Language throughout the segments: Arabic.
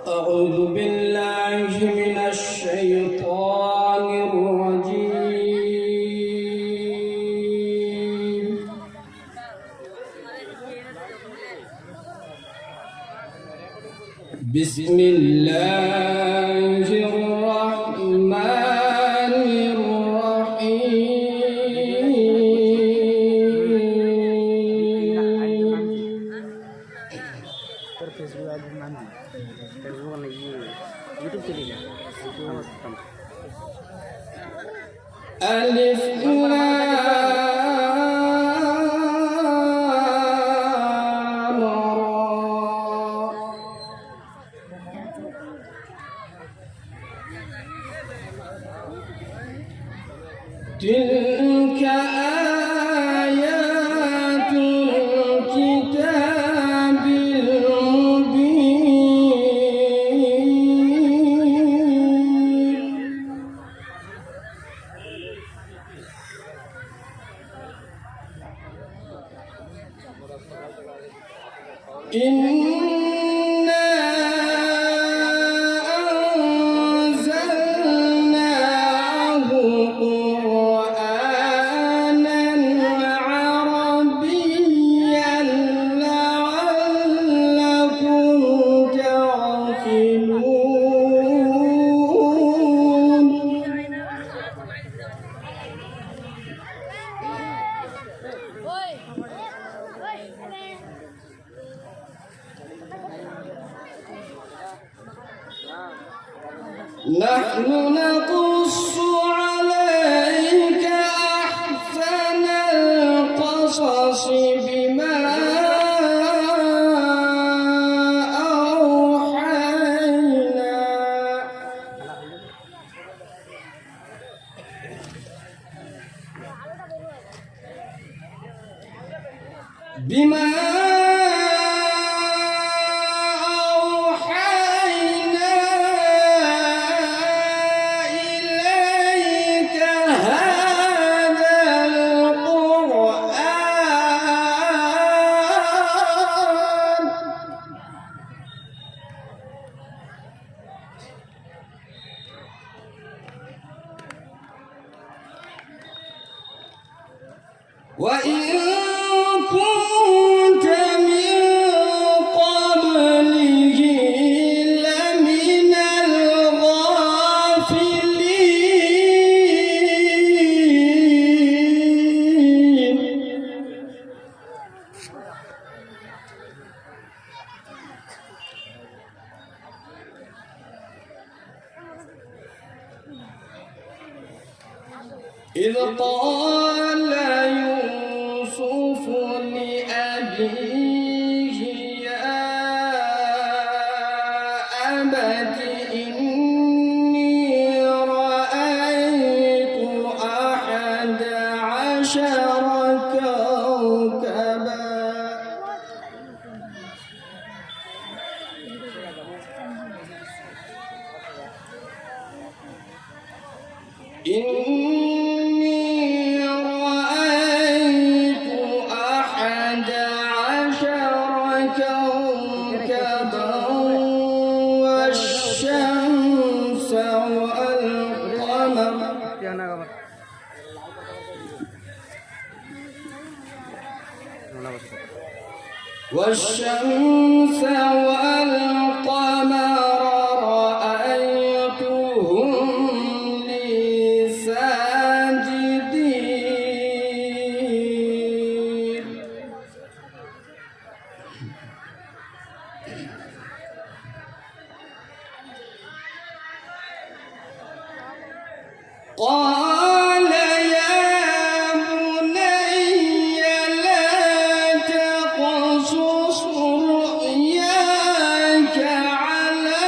أعوذ بالله من الشيطان الرجيم. بسم الله الرحمن ألف لام را تلك آيات الكتاب المبين. إنا أنزلناه قرآنا عربيا لعلكم تعقلون. نحن نقص عليك أحسن القصص بما أوحينا إليك هذا القرآن. وإن كنت من قبله لمن الغافلين. إذ قال يوسف لأبيه يا أبت إني رأيت 11 كوكبا إني رأيت 11 كوكبا والشمس والقمر رأيتهم لي ساجدين. قال يا بني لا تقصص رؤياك على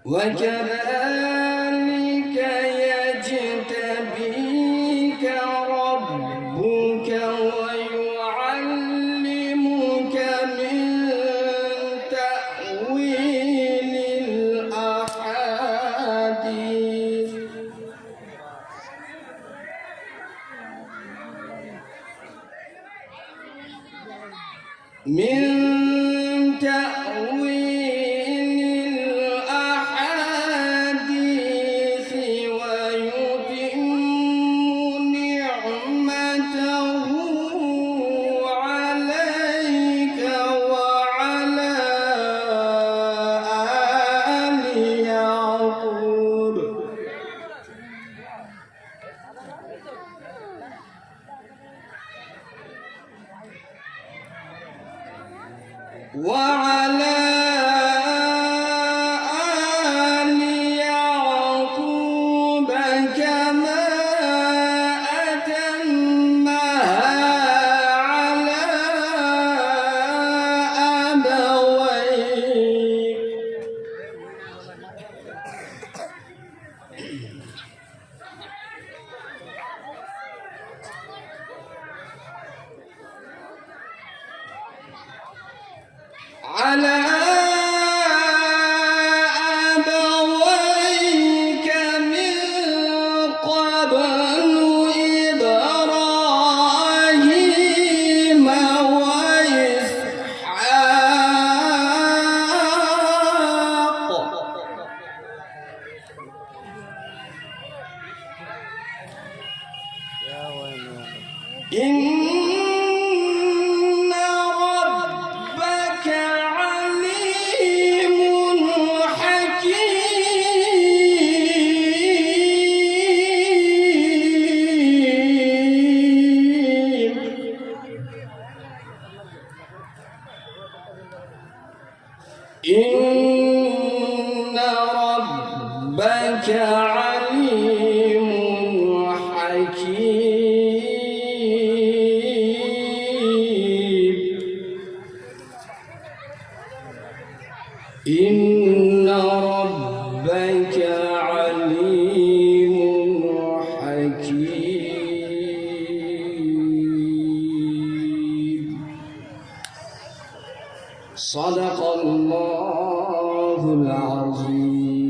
وكذلك يجتبيك ربك ويعلمك من تأويل الأحاديث ويتم نعمته عليك وعلى آل يعقوب وعلى آل يعقوب كما أتمها على أبويك على أبويك من قبل إبراهيم وإسحاق إن ربك عليم حكيم إن ربك عليم حكيم إن ربك عليم حكيم صدق الله العظيم.